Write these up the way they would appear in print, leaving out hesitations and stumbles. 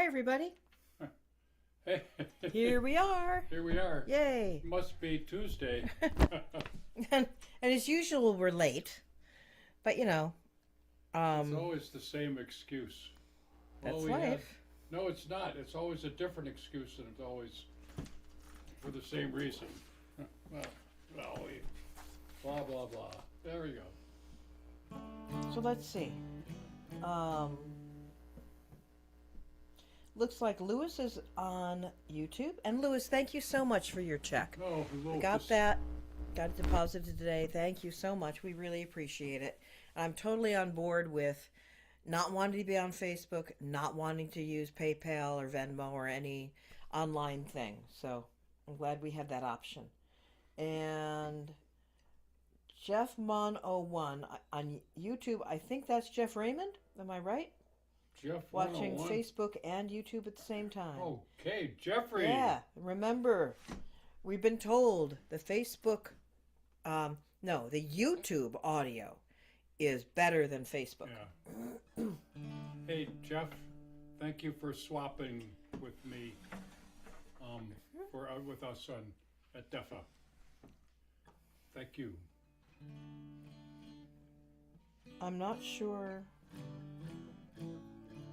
everybody. Hey, Here we are. here we are. Yay. Must be Tuesday. and as usual, we're late. But, It's um, always the same excuse. that's We had. life. No, it's not. It's always a different excuse, and it's always for the same reason. Well, we blah blah blah. There we go. So let's see. Um, Looks like Lewis is on YouTube. And Lewis, thank you so much for your check. No, We got that. Got it deposited today. Thank you so much. We really appreciate it. I'm totally on board with not wanting to be on Facebook, not wanting to use PayPal or Venmo or any online thing. So I'm glad we have that option. And Jeff Mon01 on YouTube, I think that's Jeff Raymond. Am I right? Jeff Watching 101. Facebook and YouTube at the same time. Okay, Jeffrey. Yeah, remember, we've been told the Facebook, no, the YouTube audio is better than Facebook. Yeah. Hey, Jeff. Thank you for swapping with me. For with us on at DEFA. Thank you. I'm not sure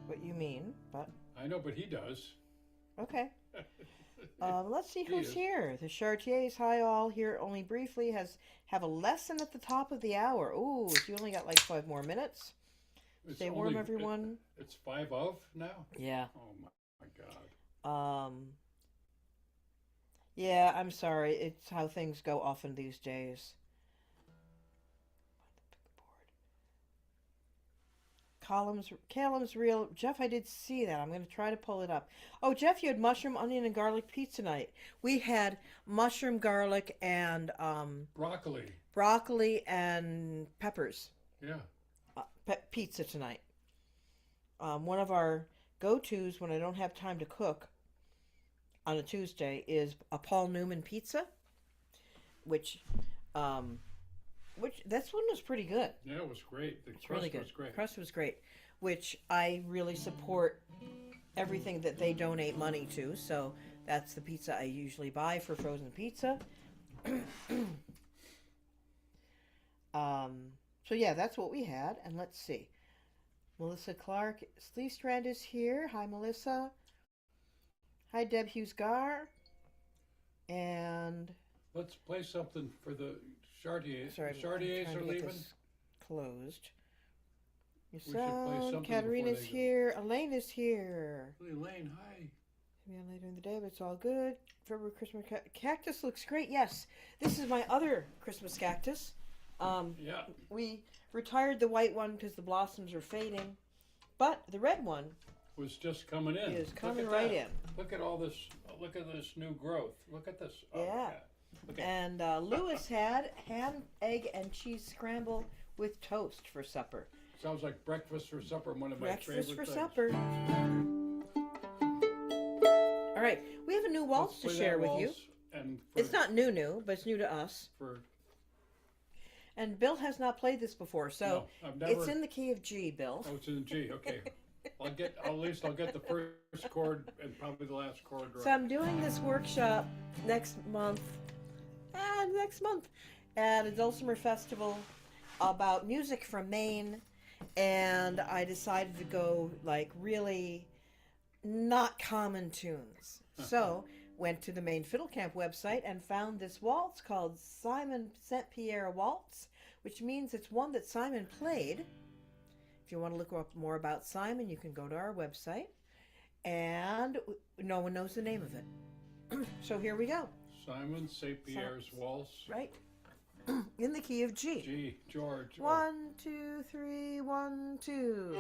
what you mean, but I know, but he does. okay. Let's see He who's is. here. The Chartiers, hi all, here only briefly, have a lesson at the top of the hour. Ooh, you only got like 5 more minutes. It's Stay warm, only- everyone. It's 5 of now? Yeah. Oh my God. Yeah, I'm sorry. It's how things go often these days. Callum's real. Jeff, I did see that. I'm going to try to pull it up. Oh, Jeff, you had mushroom, onion, and garlic pizza night. We had mushroom, garlic, and Broccoli. broccoli and peppers Yeah. pizza tonight. One of our go-tos when I don't have time to cook on a Tuesday is a Paul Newman pizza, which this one was pretty good. Yeah, it was great. The It's crust really good. was great. Crust was great, which I really support everything that they donate money to. So that's the pizza I usually buy for frozen pizza. So yeah, that's what we had. And let's see. Melissa Clark, Lee Strand is here. Hi, Melissa. Hi, Deb Hughes-Gar. And Let's play something for the Chartiers. sorry, The I'm Chartiers trying are to get leaving. this closed. Your should play sound. something Katerina's before they go. here. Elaine is here. Elaine, hi. Maybe on later in the day, but it's all good. February Christmas cactus looks great. Yes, this is my other Christmas cactus. Yeah. We retired the white one because the blossoms are fading, but the red one Was just coming in. is Look coming at right that. in. Look at all this. Look at this new growth. Look at this. Oh, Yeah. Okay. And Lewis had ham, egg, and cheese scramble with toast for supper. Sounds like breakfast for supper. One of my Breakfast favorite for things. supper. All right, we have a new waltz to Let's play share that with you. waltz And for, It's not new, but it's new to us. for And Bill has not played this before, so no, I've never. it's in the key of G, Bill. Oh, it's in G. Okay. At least I'll get the first chord and probably the last chord right. So I'm doing this workshop next month at a Dulcimer Festival about music from Maine, and I decided to go like really not common tunes. So went to the Maine Fiddle Camp website and found this waltz called Simon St. Pierre Waltz, which means it's one that Simon played. If you want to look up more about Simon, you can go to our website. And no one knows the name of it. So here we go. Simon St. Pierre's Waltz. Right? In the key of G. G. George. 1, 2, 3, 1, 2.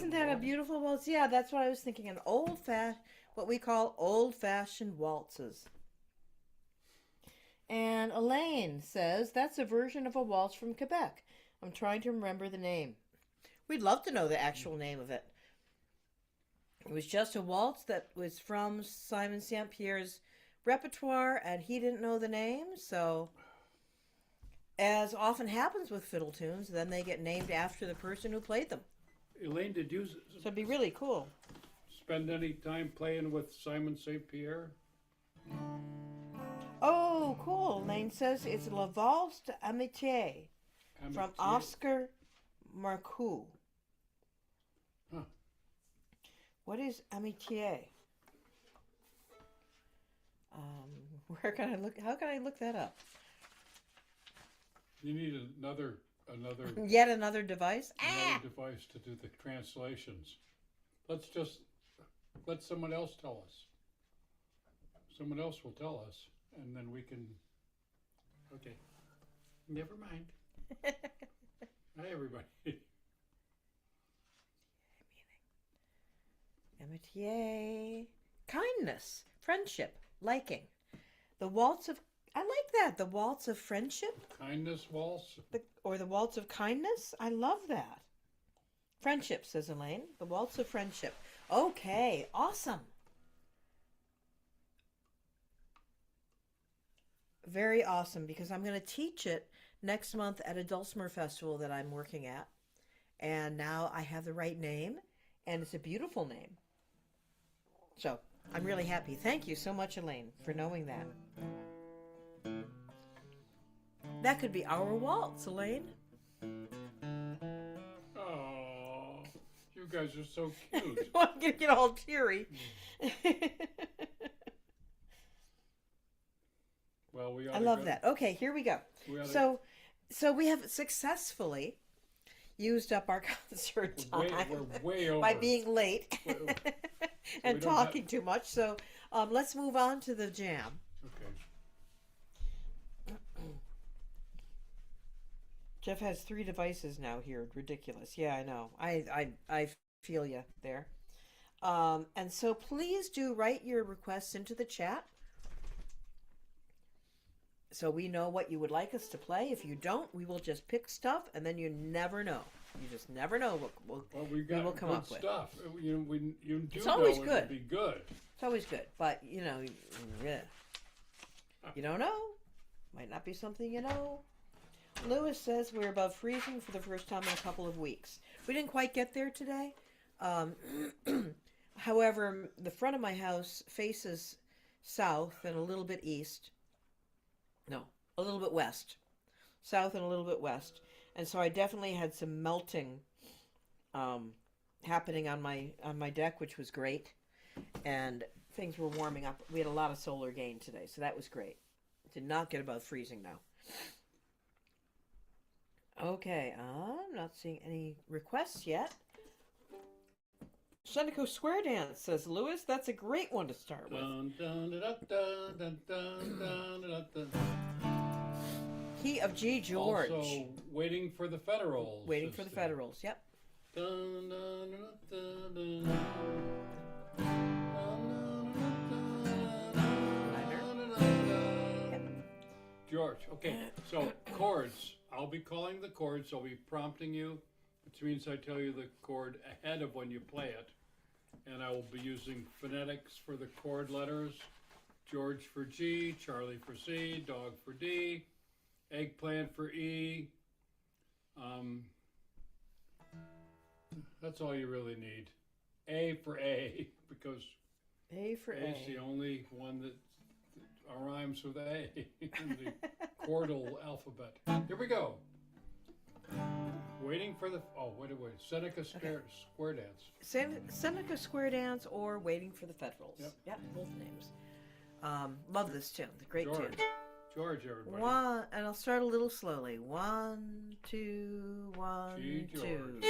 Isn't that a beautiful waltz? Yeah, that's what I was thinking. An what we call old-fashioned waltzes. And Elaine says that's a version of a waltz from Quebec. I'm trying to remember the name. We'd love to know the actual name of it. It was just a waltz that was from Simon St. Pierre's repertoire, and he didn't know the name, so as often happens with fiddle tunes, then they get named after the person who played them. Elaine, did you So it'd be really cool. spend any time playing with Simon St. Pierre? Oh, cool. Elaine says it's La Valse d'Amitié from Oscar Marcoux. Huh. What is amitié? Where can I look? How can I look that up? You need another Yet another device? device to do the translations. Let's just let someone else tell us. Someone else will tell us, and then we can. Okay. Never mind. Hi, everybody. Amitié. Kindness. Friendship. Liking. The waltz of... I like that. The waltz of friendship. Kindness waltz. Or the waltz of kindness. I love that. Friendship, says Elaine. The waltz of friendship. Okay. Awesome. Very awesome, because I'm going to teach it next month at a Dulcimer Festival that I'm working at. And now I have the right name, and it's a beautiful name. So I'm really happy. Thank you so much, Elaine, for knowing that. That could be our waltz, Elaine. Oh, you guys are so cute. I'm going to get all teary. Well, I love that. Okay, here we go. So we have successfully used up our concert time we're way over. by being late and talking too much. So let's move on to the jam. Okay. Jeff has 3 devices now here. Ridiculous. Yeah, I know. I feel you there. And so please do write your requests into the chat, so we know what you would like us to play. If you don't, we will just pick stuff, and then you never know. You just never know what we will come good up with. Stuff. You do It's know always it good. would be good. It's always good, but yeah. You don't know. Might not be something you know. Lewis says we're above freezing for the first time in a couple of weeks. We didn't quite get there today. However, the front of my house faces south and a little bit east. No, a little bit west. South and a little bit west. And so I definitely had some melting happening on my deck, which was great. And things were warming up. We had a lot of solar gain today, so that was great. Did not get above freezing now. Okay, I'm not seeing any requests yet. Seneca Square Dance, says Lewis. That's a great one to start with. Dun, dun, dun, dun, dun, dun, dun, dun, dun. Key of G, George. Also, Waiting for the Federals. Waiting for the Federals, yep. Dun, dun, dun, dun, dun. Yep. George, okay, so chords. I'll be calling the chords, I'll be prompting you, which means I tell you the chord ahead of when you play it. And I will be using phonetics for the chord letters. George for G, Charlie for C, dog for D, eggplant for E. That's all you really need. A for A, because A for A. A is the only one that rhymes with A in the chordal alphabet. Here we go. Waiting for the... Oh, wait. Seneca Square Dance. Seneca Square Dance or Waiting for the Federals. Yep. Both names. Love this tune. The great tune. George, everybody. And I'll start a little slowly. 1, 2, 1, G, 2. George.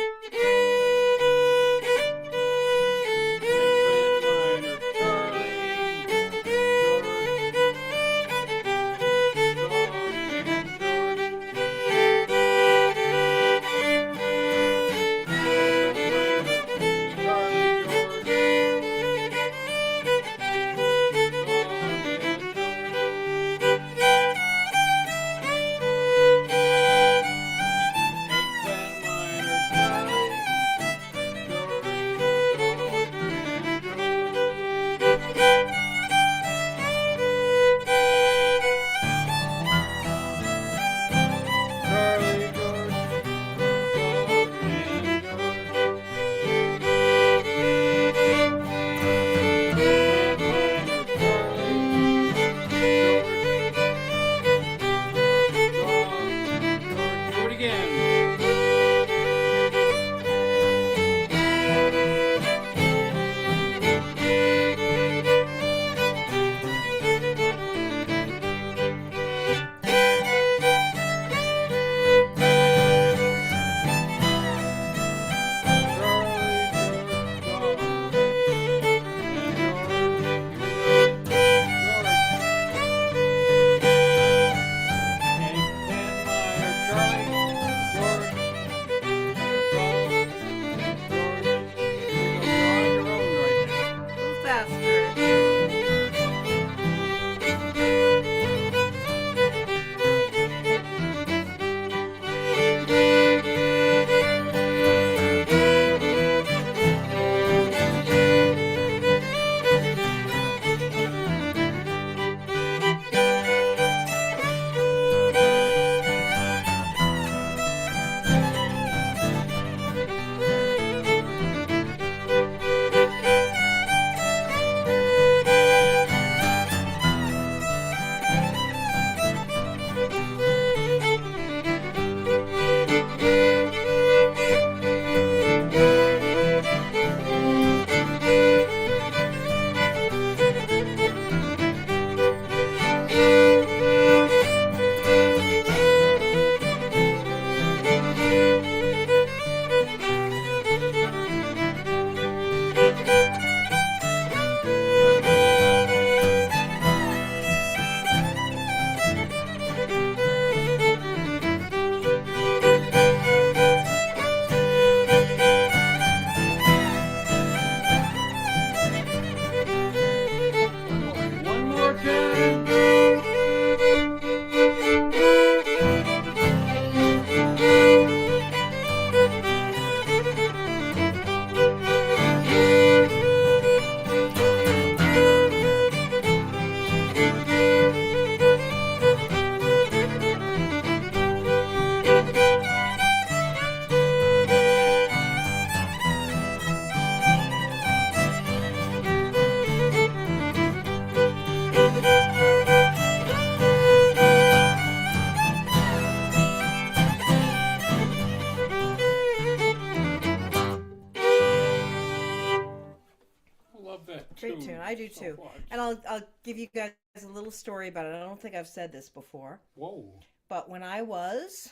Great tune. I do so too. much. And I'll give you guys a little story about it. I don't think I've said this before, Whoa, but when I was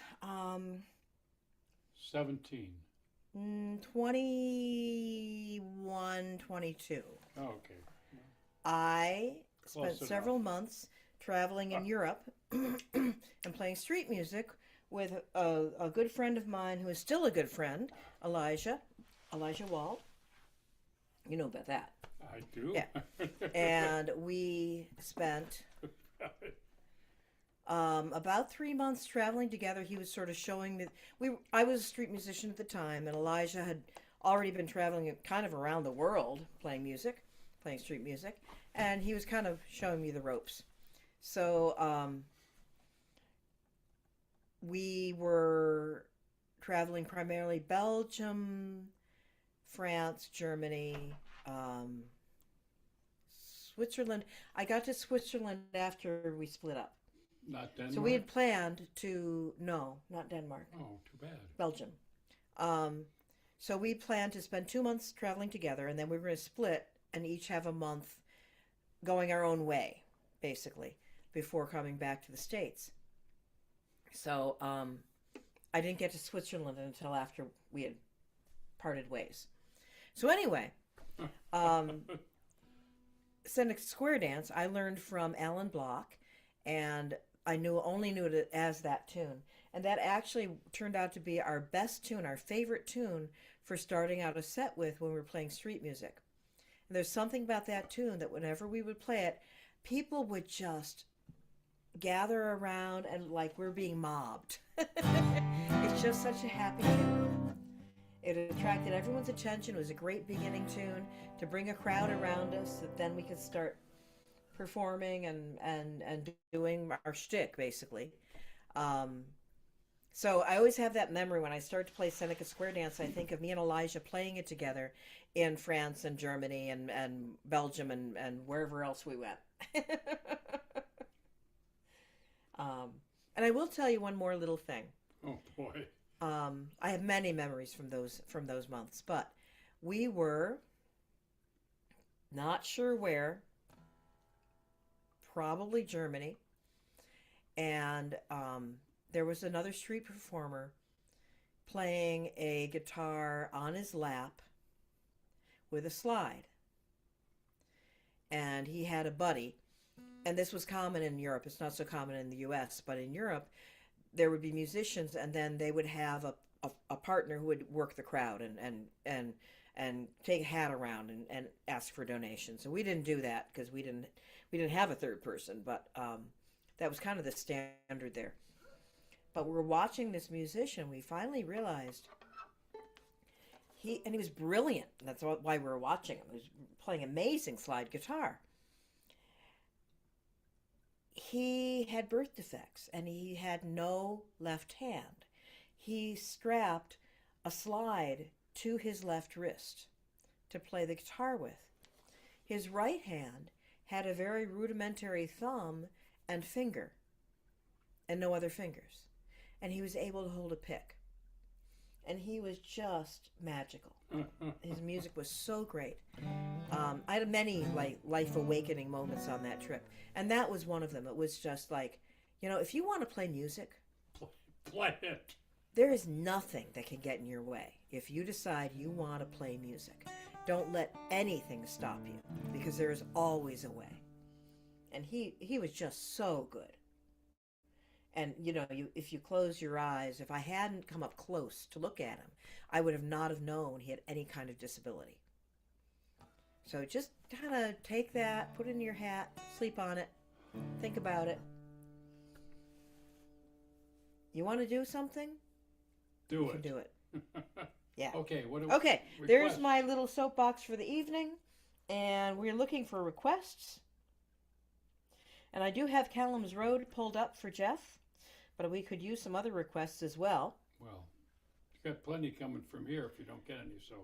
17. 21, 22, Oh, okay. I Close spent several months traveling in Europe and playing street music with a good friend of mine who is still a good friend, Elijah Wald. You know about that. I do. Yeah. And we spent about 3 months traveling together. He was sort of showing me. I was a street musician at the time, and Elijah had already been traveling kind of around the world playing street music, and he was kind of showing me the ropes. So we were traveling primarily Belgium, France, Germany, Switzerland. I got to Switzerland after we split up. Not Denmark? So we had planned to, no, not Denmark, Oh, too bad. Belgium. So we planned to spend 2 months traveling together, and then we were going to split and each have a month going our own way, basically, before coming back to the States. So I didn't get to Switzerland until after we had parted ways. So anyway, Seneca Square Dance I learned from Alan Block, and I only knew it as that tune. And that actually turned out to be our best tune, our favorite tune for starting out a set with when we were playing street music. And there's something about that tune that whenever we would play it, people would just gather around and like we're being mobbed. It's just such a happy tune. It attracted everyone's attention. It was a great beginning tune to bring a crowd around us that then we could start performing and doing our shtick, basically. So I always have that memory when I start to play Seneca Square Dance. I think of me and Elijah playing it together in France and Germany and Belgium and wherever else we went. And I will tell you one more little thing. Oh, boy. I have many memories from those months, but we were not sure where, probably Germany, and there was another street performer playing a guitar on his lap with a slide, and he had a buddy, and this was common in Europe. It's not so common in the US, but in Europe there would be musicians, and then they would have a partner who would work the crowd and take a hat around and ask for donations. And we didn't do that because we didn't have a third person, but that was kind of the standard there. But we were watching this musician. We finally realized he was brilliant. That's why we were watching him. He was playing amazing slide guitar. He had birth defects and he had no left hand. He strapped a slide to his left wrist to play the guitar with. His right hand had a very rudimentary thumb and finger and no other fingers. And he was able to hold a pick. And he was just magical. His music was so great. I had many life awakening moments on that trip, and that was one of them. It was just like, if you want to play music, Play it. there is nothing that can get in your way. If you decide you want to play music, don't let anything stop you, because there is always a way. And he was just so good. And, if you close your eyes, if I hadn't come up close to look at him, I would have not have known he had any kind of disability. So just kind of take that, put it in your hat, sleep on it, think about it. You want to do something? Do You it. can do it. Yeah. Okay, what do Okay, there's request? my little soapbox for the evening, and we're looking for requests. And I do have Callum's Road pulled up for Jeff, but we could use some other requests as well. Well, you got plenty coming from here if you don't get any, so.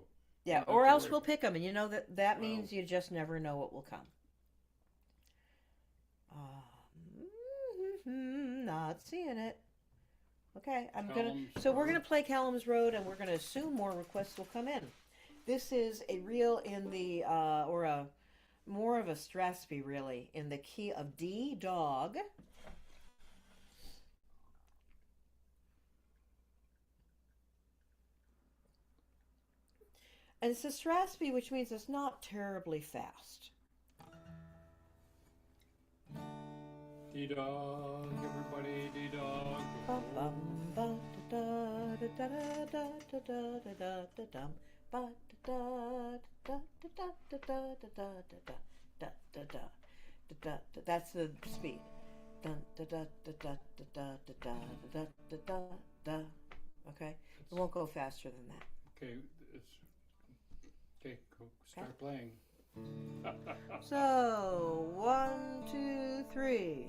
Yeah, Not or to else worry. we'll pick them, and that Well. means you just never know what will come. Not seeing it. Okay, we're gonna play Callum's Road, and we're gonna assume more requests will come in. This is a reel in the or more of a Strasby really, in the key of D, dog. And it's a Strasby, which means it's not terribly fast. D-dog, everybody, D-dog. Bum, bum, ba, da, da, da, da, da, da, da, da, da, dum. Ba, da, da, da, da, da, da, da, da, da, da, da, da. That's the speed. Dun, da, da, da, da, da, da, da, da, da, da, da. Okay? It won't go faster than that. Okay, go start playing. So, 1, 2, 3.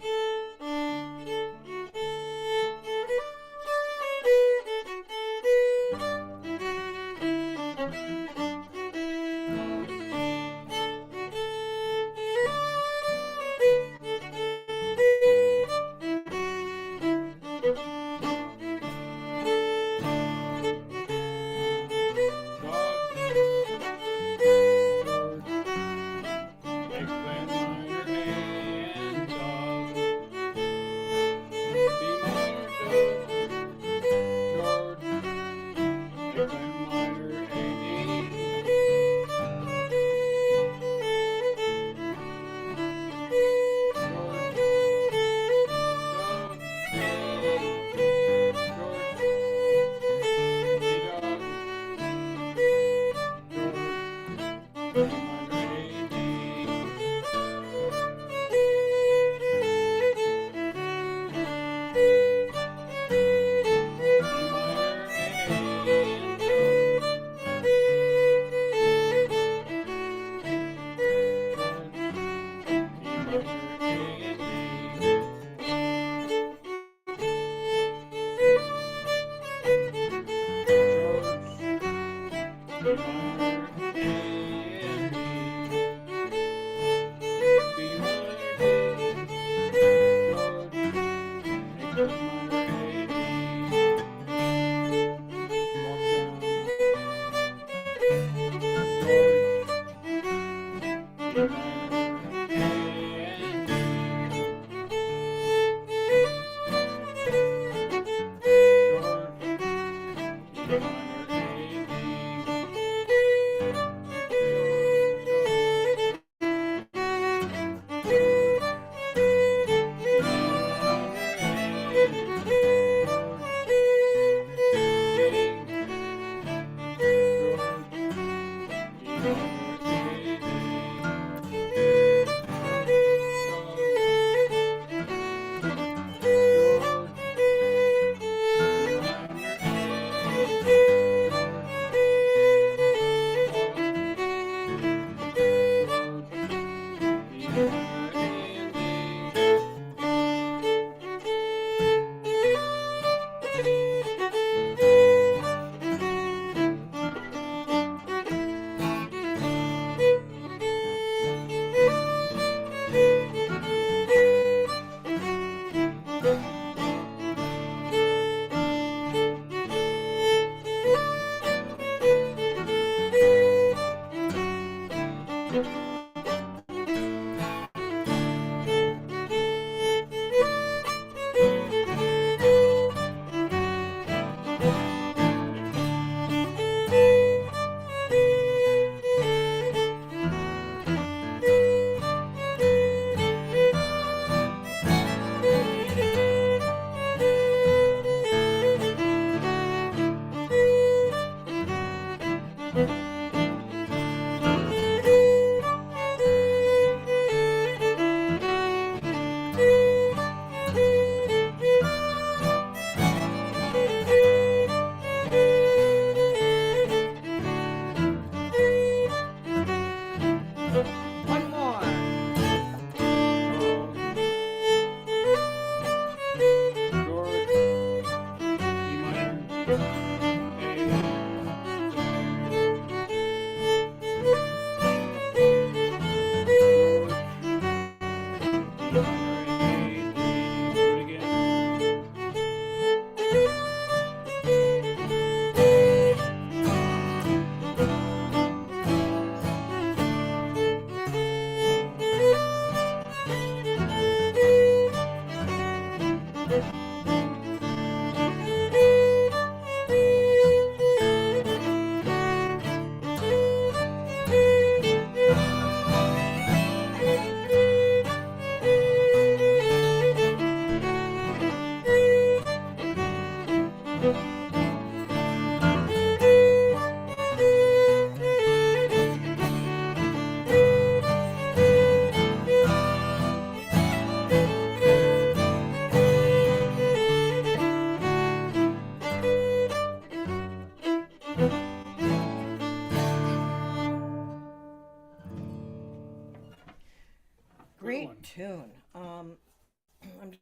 One more.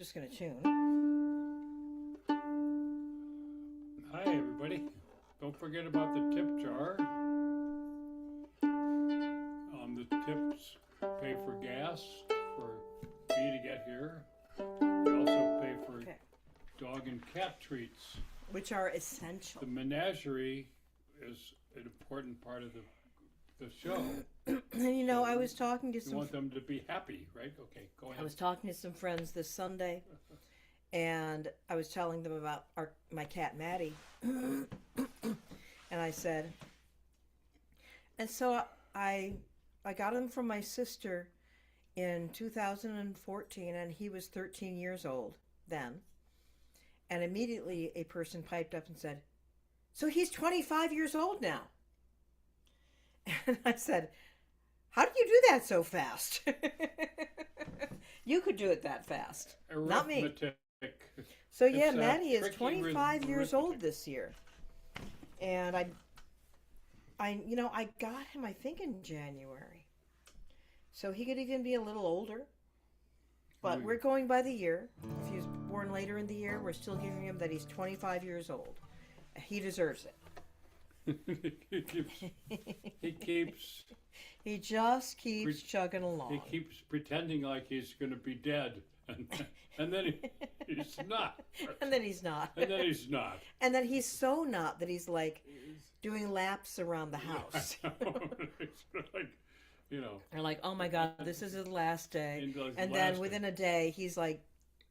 just going to tune. Hi, everybody. Don't forget about the tip jar. The tips pay for gas for me to get here. We also pay for Okay. dog and cat treats. Which are essential. The menagerie is an important part of the show. And you know, I was talking to You some want them to be happy, right? Okay, go I ahead. was talking to some friends this Sunday, and I was telling them about my cat Maddie, and I said, and so I got him from my sister in 2014, and he was 13 years old then, and immediately a person piped up and said, "So he's 25 years old now," and I said, "How did you do that so fast?" You could do it that fast. Not me. Arithmetic. So yeah, It's, Maddie is tricky 25 years old arithmetic. this year. And I got him I think in January. So he could even be a little older. But Mm. we're going by the year. If he was born later in the year, we're still giving him that he's 25 years old. He deserves it. he keeps He just keeps chugging he along. keeps pretending like he's going to be dead, and then he's not, And then he's not. and then he's not. And then he's so not that he's like doing laps around the house. It's like, you know, They're like, oh my God, this is his last day. in the And then last- within a day, he's like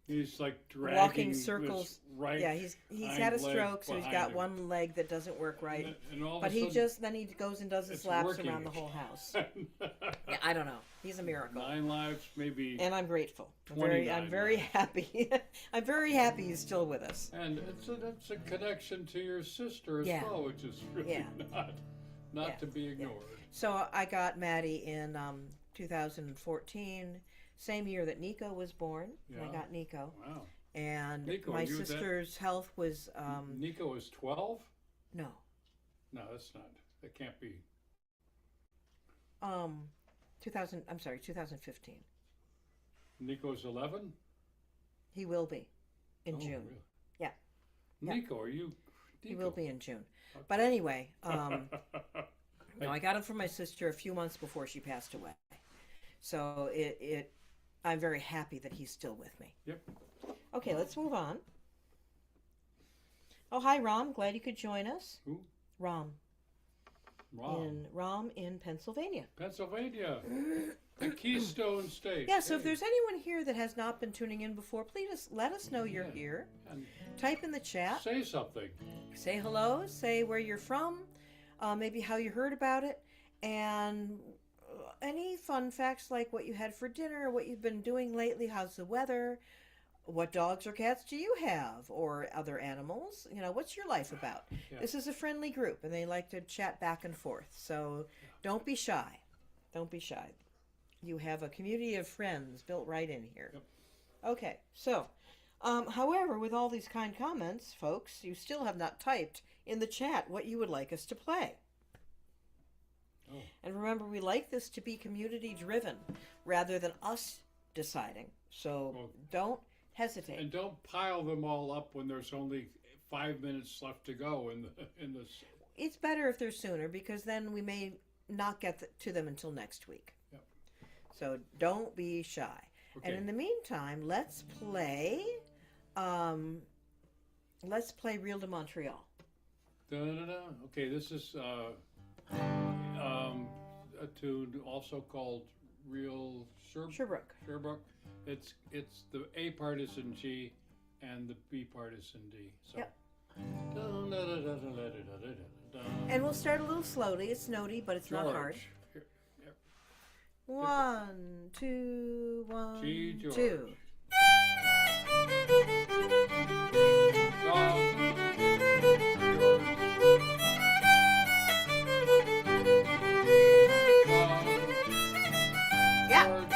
he's like dragging walking this circles. right. Yeah, he's hind had a leg stroke, so he's behind got him. one leg that doesn't work right. And all of But a he sudden, then he goes and does his it's laps working. around the whole house. Yeah, I don't know. He's a miracle. 9 lives, maybe. And I'm grateful. I'm 29 very lives. happy. I'm very happy he's still with us. And that's a connection to your sister as Yeah. well, which is really Yeah. not Yeah. to be ignored. So I got Maddie in 2014, same year that Nico was born. I Yeah. got Nico. Wow. And Nico, my you that- sister's health was Nico is 12? no. No, that's not. That can't be. 2015. Nico's 11? He will be in Oh, June. really? Yeah. Yeah. Nico, are you? He will be in June. But anyway, no, I got him from my sister a few months before she passed away. So I'm very happy that he's still with me. Yep. Okay, let's move on. Oh, hi, Rom. Glad you could join us. Who? Rom. Rom. Rom in Pennsylvania. Pennsylvania, the Keystone State. Yeah, so if Hey, there's anyone here that has not been tuning in before, please let us know you're Yeah. here. and Type in the chat. say something. Say hello, say where you're from, maybe how you heard about it, and any fun facts like what you had for dinner, what you've been doing lately, how's the weather, what dogs or cats do you have, or other animals, what's your life about? Yeah. This is a friendly group, and they like to chat back and forth, so don't be shy. Don't be shy. You have a community of friends built right in here. Yep. Okay, so however, with all these kind comments, folks, you still have not typed in the chat what you would like us to play. Oh. And remember, we like this to be community driven rather than us deciding. So Well, don't hesitate. And don't pile them all up when there's only 5 minutes left to go in this. It's better if they're sooner because then we may not get to them until next week. Yep. So don't be shy. Okay. And in the meantime, let's play Real de Montreal. Da-da-da. Okay, this is a tune also called Real Sherbrooke. Sherbrooke. It's the A part is in G, and the B part is in D. So. Yep. Da-da-da-da-da-da-da-da-da. And we'll start a little slowly. It's notey, but it's not hard. George. Here, here. 1, 2, 1, G, George. 2. Yeah.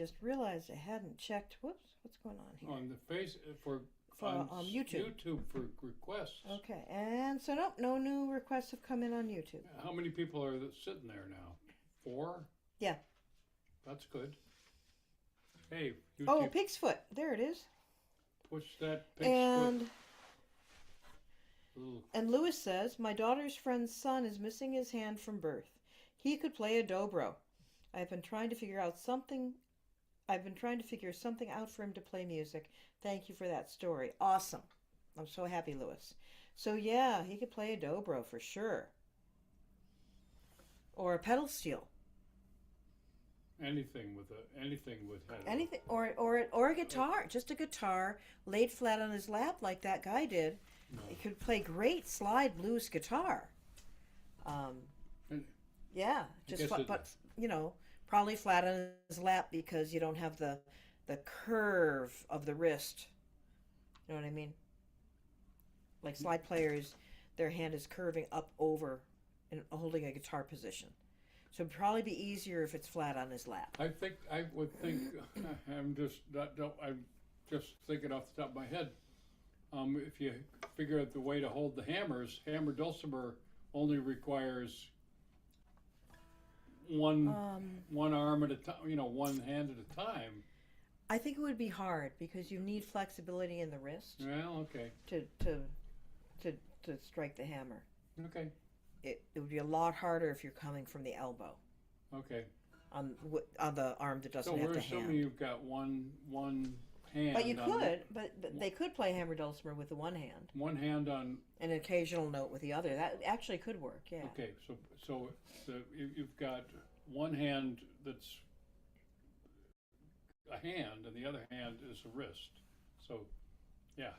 just realized I hadn't checked. Whoops, what's going on here? On the face for For, on YouTube. YouTube for requests. Okay, and so nope, no new requests have come in on YouTube. How many people are sitting there now? 4? Yeah. That's good. Hey, YouTube, Oh, pig's foot. There it is. push that pig's And foot. Ooh, and Lewis says, my daughter's friend's son is missing his hand from birth. He could play a dobro. I've been trying to figure something out for him to play music. Thank you for that story. Awesome. I'm so happy, Lewis. So yeah, he could play a dobro for sure. Or a pedal steel. anything with head. Anything, or a guitar, just a guitar laid flat on his lap like that guy did. No. He could play great slide blues guitar. And Yeah, just guess but you know, probably flat on his lap because you don't have the curve of the wrist. You know what I mean? Like slide players, their hand is curving up over and holding a guitar position. So it'd probably be easier if it's flat on his lap. I would think I'm just thinking off the top of my head. If you figure out the way to hold the hammers, hammer dulcimer only requires one arm at a time, one hand at a time. I think it would be hard because you need flexibility in the wrist Well, okay, to strike the hammer. okay, It would be a lot harder if you're coming from the elbow okay. on the arm that doesn't So have we're the assuming hand. you've got one hand. But you on could, but they could play hammer dulcimer with the one hand, one hand on. and an occasional note with the other. That actually could work. Yeah. Okay, so you've got one hand that's a hand, and the other hand is a wrist. So, yeah.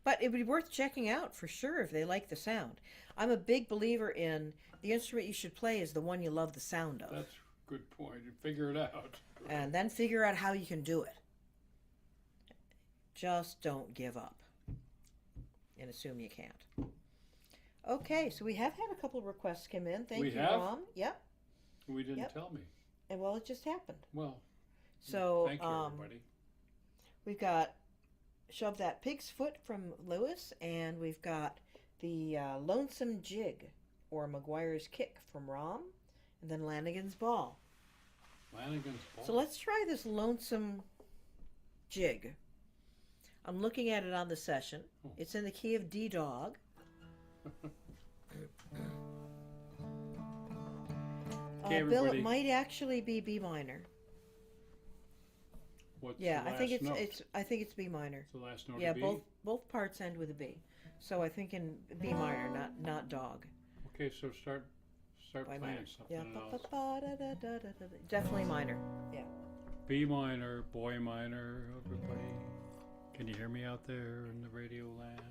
But it would be worth checking out for sure if they like the sound. I'm a big believer in the instrument you should play is the one you love the sound of. That's a good point. You figure it out. And then figure out how you can do it. Just don't give up and assume you can't. Okay, so we have had a couple of requests come in. Thank you, have? Rom. Yep. We didn't Yep. tell me. And well, it just happened. Well, So thank you, everybody. we've got Shove That Pig's Foot from Lewis, and we've got the Lonesome Jig or McGuire's Kick from Rom, and then Lanigan's Ball. Lanigan's Ball. So let's try this Lonesome Jig. I'm looking at it on the session. It's in the key of D dog. Okay, Bill, it everybody. might actually be B minor. What's Yeah, the I think last note? it's B minor. It's the last note Yeah, of B? both parts end with a B. So I think in B minor, not dog. Okay, so start By playing minor. something Yeah, else. ba-ba-ba-da-da-da-da-da. Definitely minor. Yeah. B minor, boy minor, everybody. Can you hear me out there in the radio land?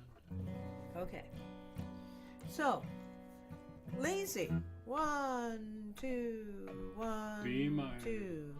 Okay. So, lazy. 1, 2, 1, B minor. 2.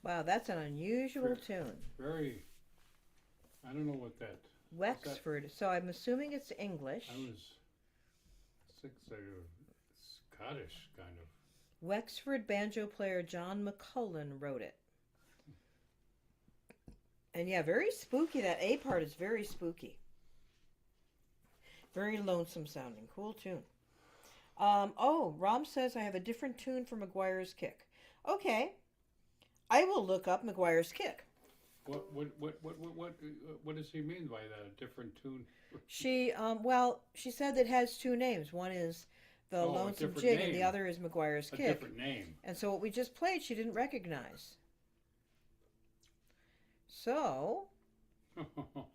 Wow, that's an unusual Sure. tune. Very. I don't know what that. Wexford. So I'm assuming it's English. I was. Scottish kind of. Wexford banjo player John McCullen wrote it. And yeah, very spooky. That A part is very spooky. Very lonesome sounding. Cool tune. Oh, Rom says I have a different tune for McGuire's Kick. Okay. I will look up McGuire's Kick. What does he mean by that? A different tune? She she said that it has two names. One is the Oh, a Lonesome different Jig, and the name. other is McGuire's A Kick. different name. And so what we just played, she didn't recognize. So Well,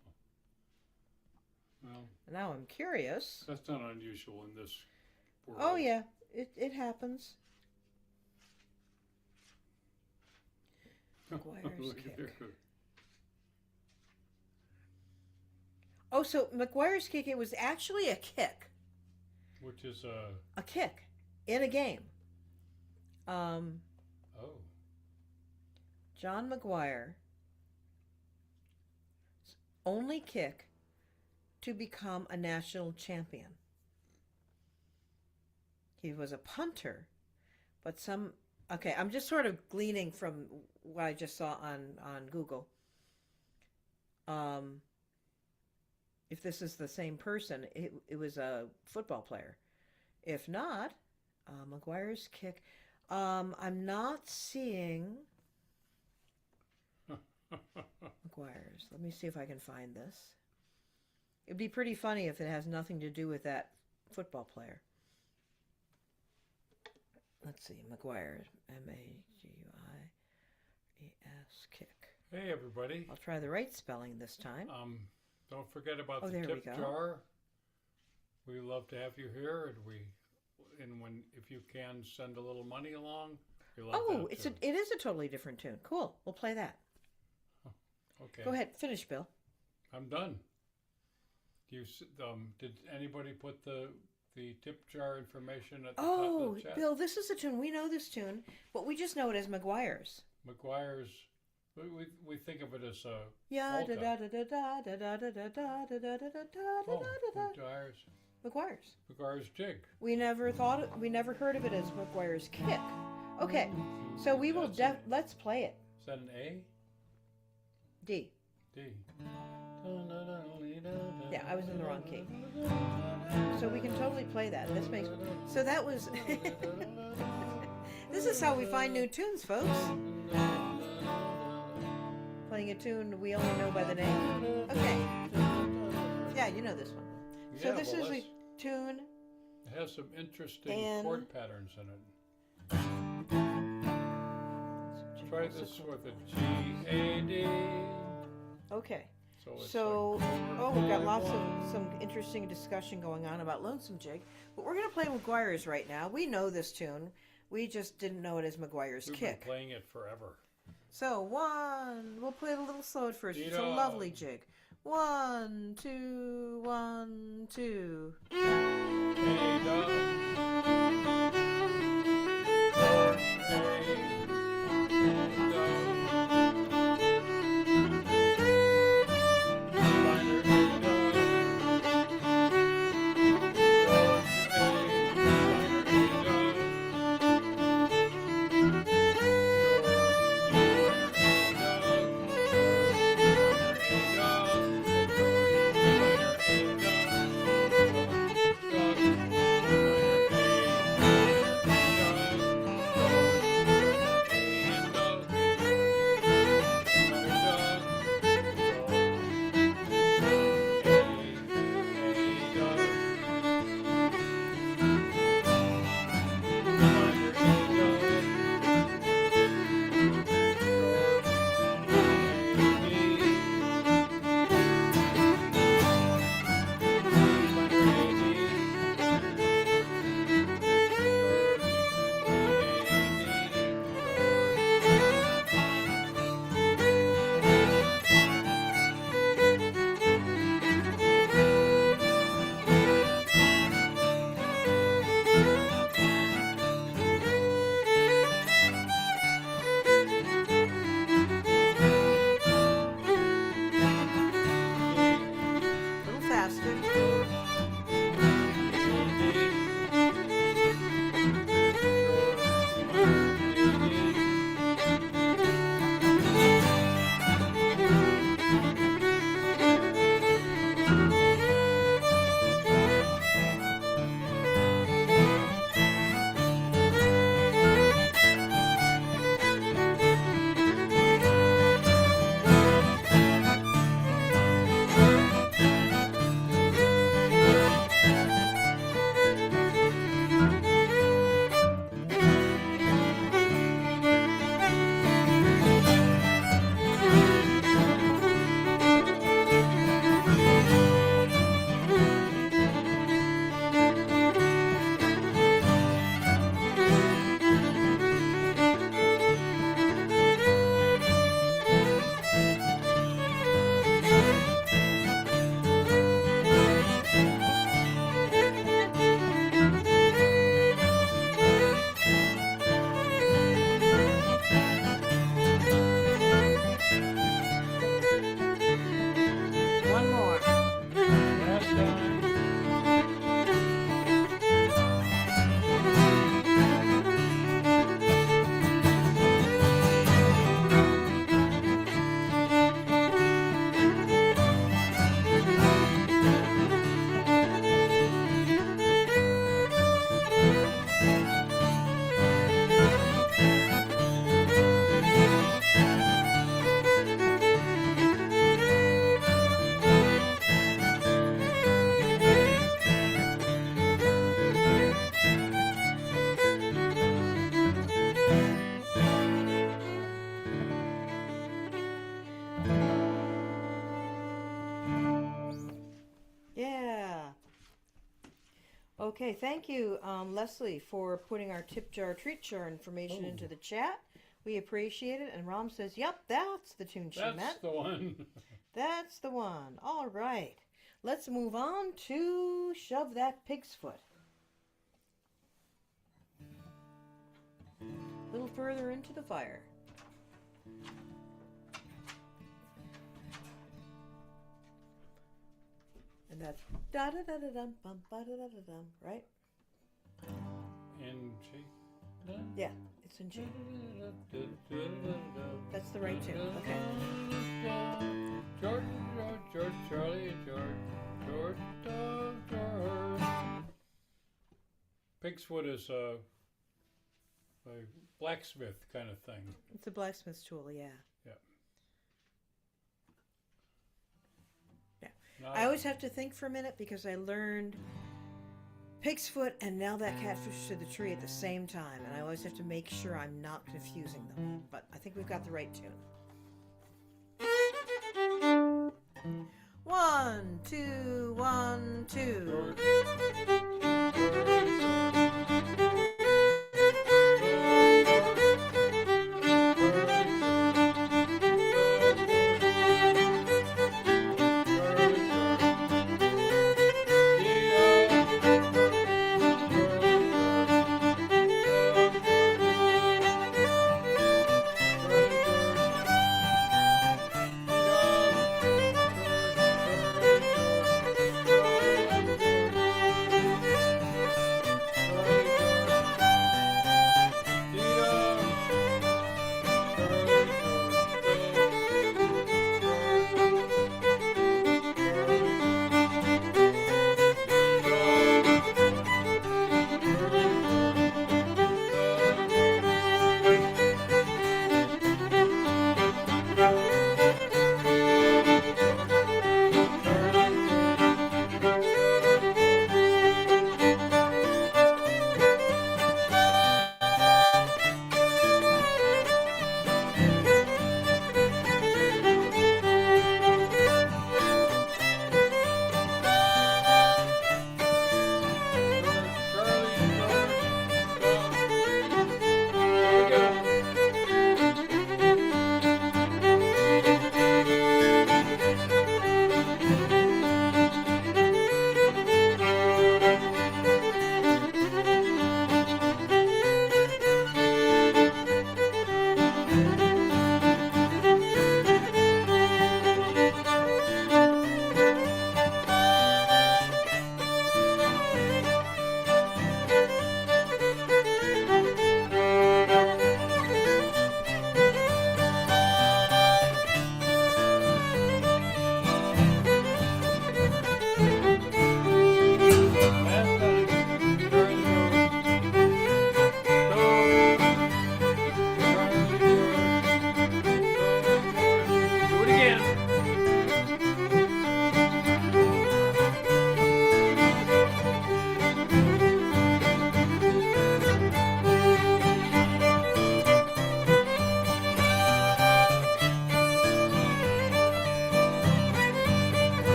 now I'm curious. that's not unusual in this world. Oh yeah, it happens. McGuire's Look at Kick. there. Oh, so McGuire's Kick, it was actually a kick. Which is A kick in a game. oh, John McGuire only kick to become a national champion. He was a punter, but okay, I'm just sort of gleaning from what I just saw on Google. If this is the same person, it was a football player. If not, McGuire's Kick. I'm not seeing McGuire's. Let me see if I can find this. It'd be pretty funny if it has nothing to do with that football player. Let's see, McGuire's, MAGUIES Kick. hey everybody. I'll try the right spelling this time. Don't forget about Oh, the there we tip go. jar. We love to have you here, and if you can send a little money along, we love Oh, that too. it is a totally different tune. Cool. We'll play that. Okay. Go ahead, finish, Bill. I'm done. Did anybody put the tip jar information at the top Oh, of the chat? Bill, this is a tune. We know this tune, but we just know it as McGuire's. McGuire's. We think of it as a Yeah, da polka. da da da da da da da da da da da da da Oh, da da. McGuire's. McGuire's jig. We never heard of it as McGuire's Kick. Okay, so we will let's play it. Is that an A? D. D. Yeah, I was in the wrong key. So we can totally play that. This makes so that was. This is how we find new tunes, folks. Playing a tune we only know by the name. Okay. Yeah, you know this one. So Yeah, this well, is a that's- tune. It has some interesting And- chord patterns in it. Try this with a G, A, D. Okay. So it's So, we've got lots of some interesting discussion going on about Lonesome Jig, but we're going to play McGuire's right now. We know this tune. We just didn't know it as McGuire's we've Kick. been playing it forever. So, we'll play it a little slow at first. It's a Dee-da. lovely jig. 1, 2, 1, 2. A, da. Okay, thank you, Leslie, for putting our tip jar treat jar information into the chat. We appreciate it. And Rom says, "Yep, that's the tune she That's meant. the one. That's the one. All right, let's move on to Shove That Pig's Foot. A little further into the fire. And that's da da da da dum bum ba da da da dum, right? And G. Yeah, it's in G. That's the right tune. Okay. George, George, Charlie, George, George. Pig's foot is a blacksmith kind of thing. It's a blacksmith's tool, yeah. I always have to think for a minute because I learned pig's foot and now that catfish to the tree at the same time, and I always have to make sure I'm not confusing them. But I think we've got the right tune. 1, 2, 1, 2.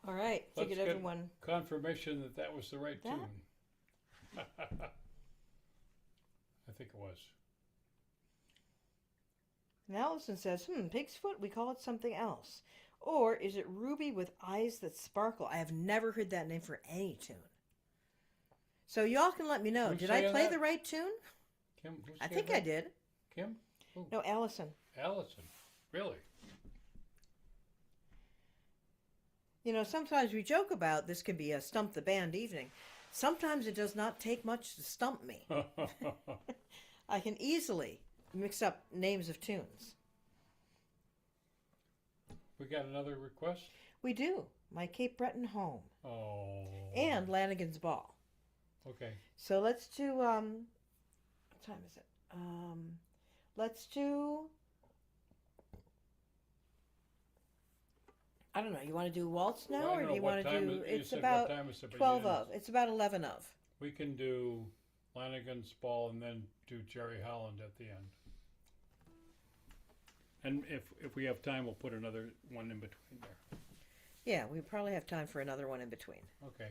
All right, figured Let's get everyone. confirmation that that was the right That? tune. I think it was. And Allison says, pig's foot, we call it something else. Or is it Ruby with eyes that sparkle? I have never heard that name for any tune. So y'all can let me know. Who's Did I saying play that? the right tune? Kim, who's I saying think that? I did. Kim? Who? No, Allison. Allison. Really? You know, sometimes we joke about this can be a stump the band evening. Sometimes it does not take much to stump me. I can easily mix up names of tunes. We got another request? We do. My Cape Breton Home. Oh. And Lanigan's Ball. Okay. So let's do, what time is it? Let's do, I don't know, you want to do waltz now, Well, I or don't do you know want what to time do, you it's said about what time is it, but you 12 didn't- of, it's about 11 of. We can do Lanigan's Ball and then do Jerry Holland at the end. And if we have time, we'll put another one in between there. Yeah, we probably have time for another one in between. Okay.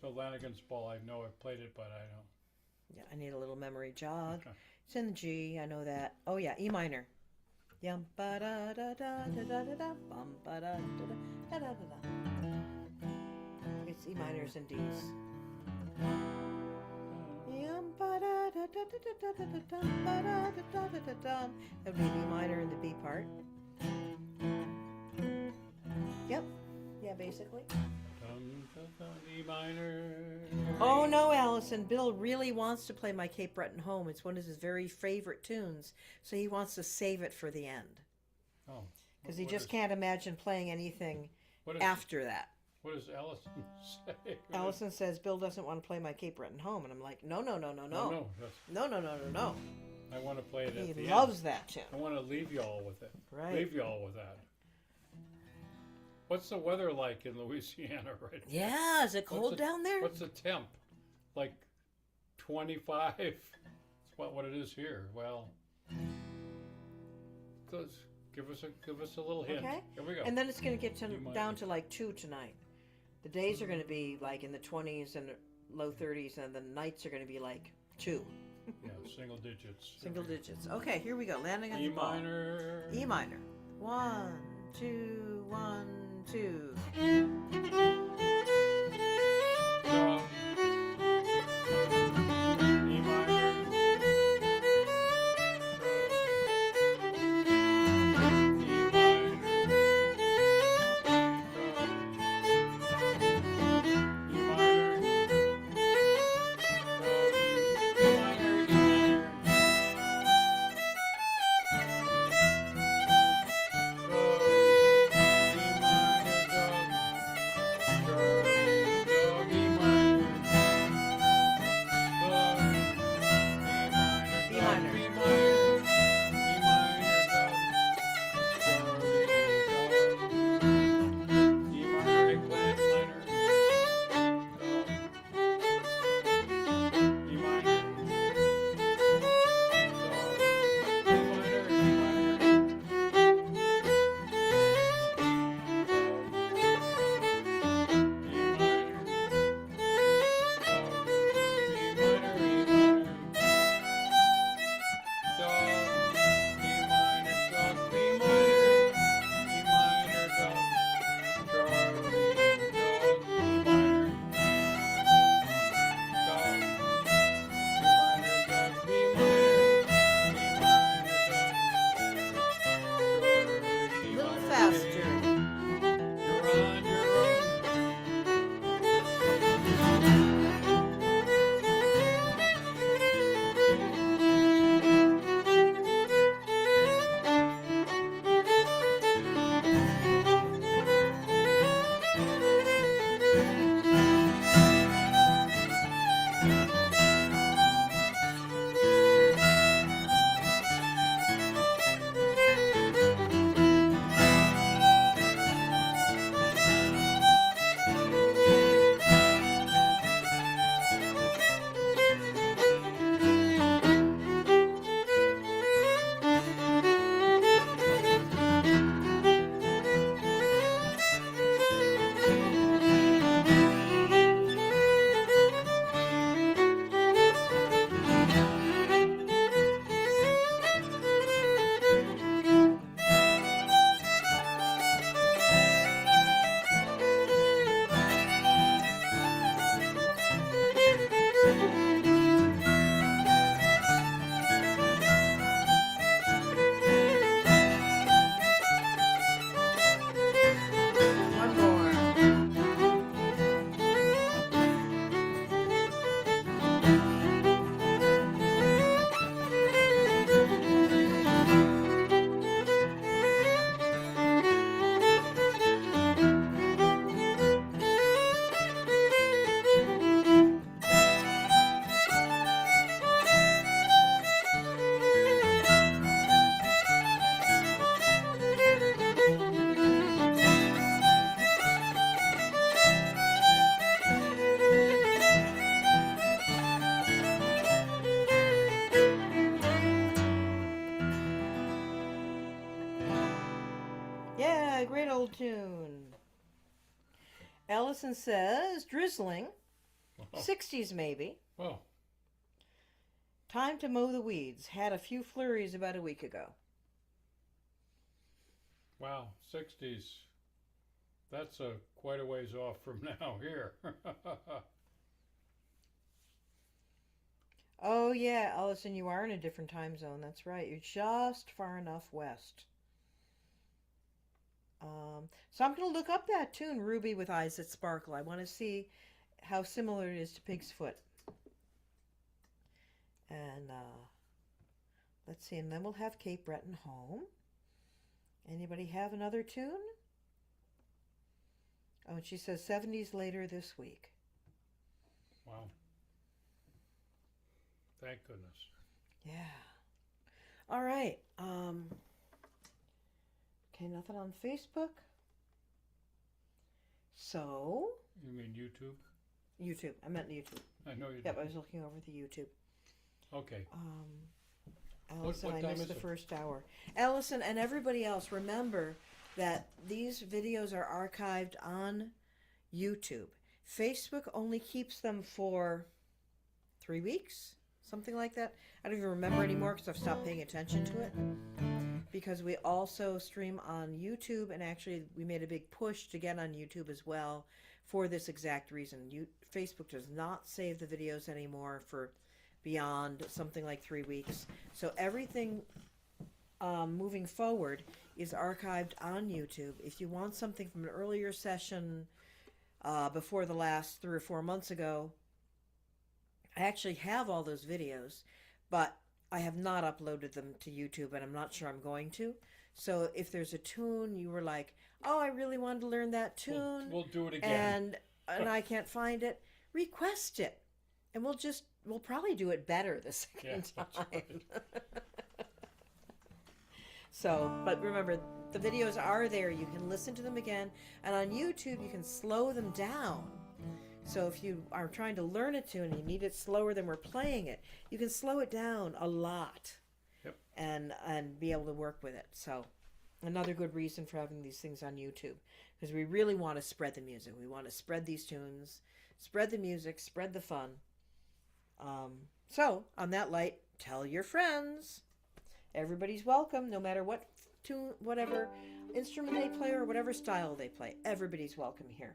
So Lanigan's Ball, I know I've played it, but I don't. Yeah, I need a little memory jog. Okay. It's in the G, I know that. Oh yeah, E minor. Yum ba da da da da da da da bum ba da da da da da da. It's E minors and D's. Yum ba da da da da da da da da ba da da da da da da. That would be an E minor in the B part. Yep. Yeah, basically. E minor. Oh no, Allison. Bill really wants to play My Cape Breton Home. It's one of his very favorite tunes, so he wants to save it for the end. Oh. Because he What just is- can't imagine playing anything what is- after that. What does Allison say? Allison says Bill doesn't want to play My Cape Breton Home, and I'm like, no, no, no, no, Oh, no, no, that's, no, no, no, no, no. I want to play it at He the loves end. that tune. I want to leave y'all with it. Right. Leave y'all with that. What's the weather like in Louisiana right now? Yeah, is it cold the- down there? What's the temp? Like 25? It's what it is here. Well, give us a little hint. Okay. Here we go. And then it's going to get You might- down to like 2 tonight. The days are going to be like in the 20s and low 30s, and the nights are going to be like 2. Yeah, single digits. Single digits. Okay, here we go. Landing on E the ball. minor. E minor. 1, 2, 1, 2. Dum. E minor. Yeah, great old tune. Ellison says, drizzling, Oh, 60s maybe. oh, Time to mow the weeds. Had a few flurries about a week ago. wow, 60s. That's quite a ways off from now here. Oh, yeah, Ellison, you are in a different time zone. That's right. You're just far enough west. So I'm going to look up that tune, Ruby with Eyes That Sparkle. I want to see how similar it is to Pig's Foot. And let's see, and then we'll have Cape Breton home. Anybody have another tune? Oh, and she says 70s later this week. Wow. Thank goodness. Yeah. All right. Okay, nothing on Facebook. So, You mean YouTube? YouTube. I meant YouTube. I know you Yep, do. I was looking over the YouTube. Okay. Allison, what I time missed is the it? first hour. Allison and everybody else, remember that these videos are archived on YouTube. Facebook only keeps them for 3 weeks, something like that. I don't even remember anymore because I've stopped paying attention to it. Because we also stream on YouTube, and actually we made a big push to get on YouTube as well for this exact reason. Facebook does not save the videos anymore for beyond something like 3 weeks. So everything moving forward is archived on YouTube. If you want something from an earlier session before the last 3 or 4 months ago, I actually have all those videos, but I have not uploaded them to YouTube, and I'm not sure I'm going to. So if there's a tune you were like, oh, I really wanted to learn that tune, We'll do it again. and I can't find it, request it, and we'll probably do it better the second that's time. right. So, but remember, the videos are there. You can listen to them again, and on YouTube you can slow them down. So if you are trying to learn a tune and you need it slower than we're playing it, you can slow it down a lot. Yep. And be able to work with it. So another good reason for having these things on YouTube, because we really want to spread the music. We want to spread these tunes, spread the music, spread the fun. So on that light, tell your friends. Everybody's welcome, no matter what tune, whatever instrument they play or whatever style they play. Everybody's welcome here.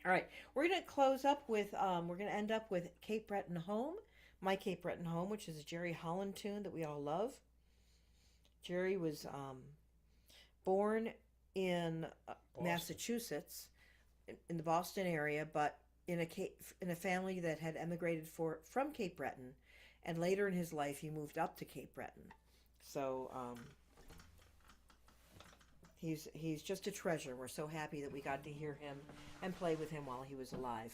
All right, we're going to close up with, we're going to end up with Cape Breton Home, My Cape Breton Home, which is a Jerry Holland tune that we all love. Jerry was born in Massachusetts, in the Boston area, but in a family that had emigrated from Cape Breton, and later in his life he moved up to Cape Breton. So he's just a treasure. We're so happy that we got to hear him and play with him while he was alive.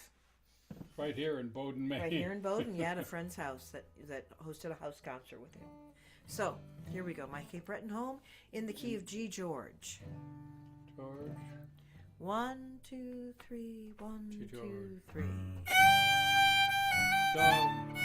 Right here in Bowden, Maine. Right here in Bowden, yeah, at a friend's house that hosted a house concert with him. So here we go, My Cape Breton Home in the key of G George. George. 1, 2, 3, 1, G 2, George. 3. Dom.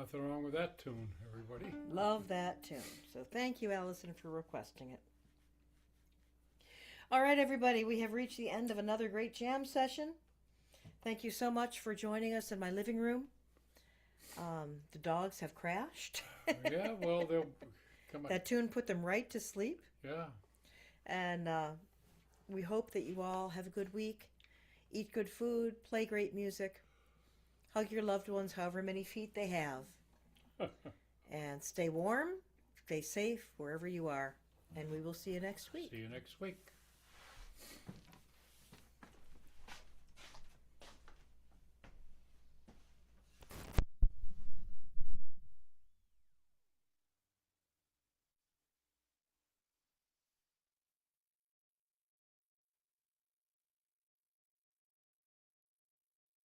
Nothing wrong with that tune, everybody. Love that tune. So thank you, Allison, for requesting it. All right, everybody, we have reached the end of another great jam session. Thank you so much for joining us in my living room. The dogs have crashed. Yeah, well, they'll come on. That tune put them right to sleep. Yeah. And we hope that you all have a good week. Eat good food, play great music, hug your loved ones however many feet they have. And stay warm, stay safe wherever you are. And we will see you next week. See you next week.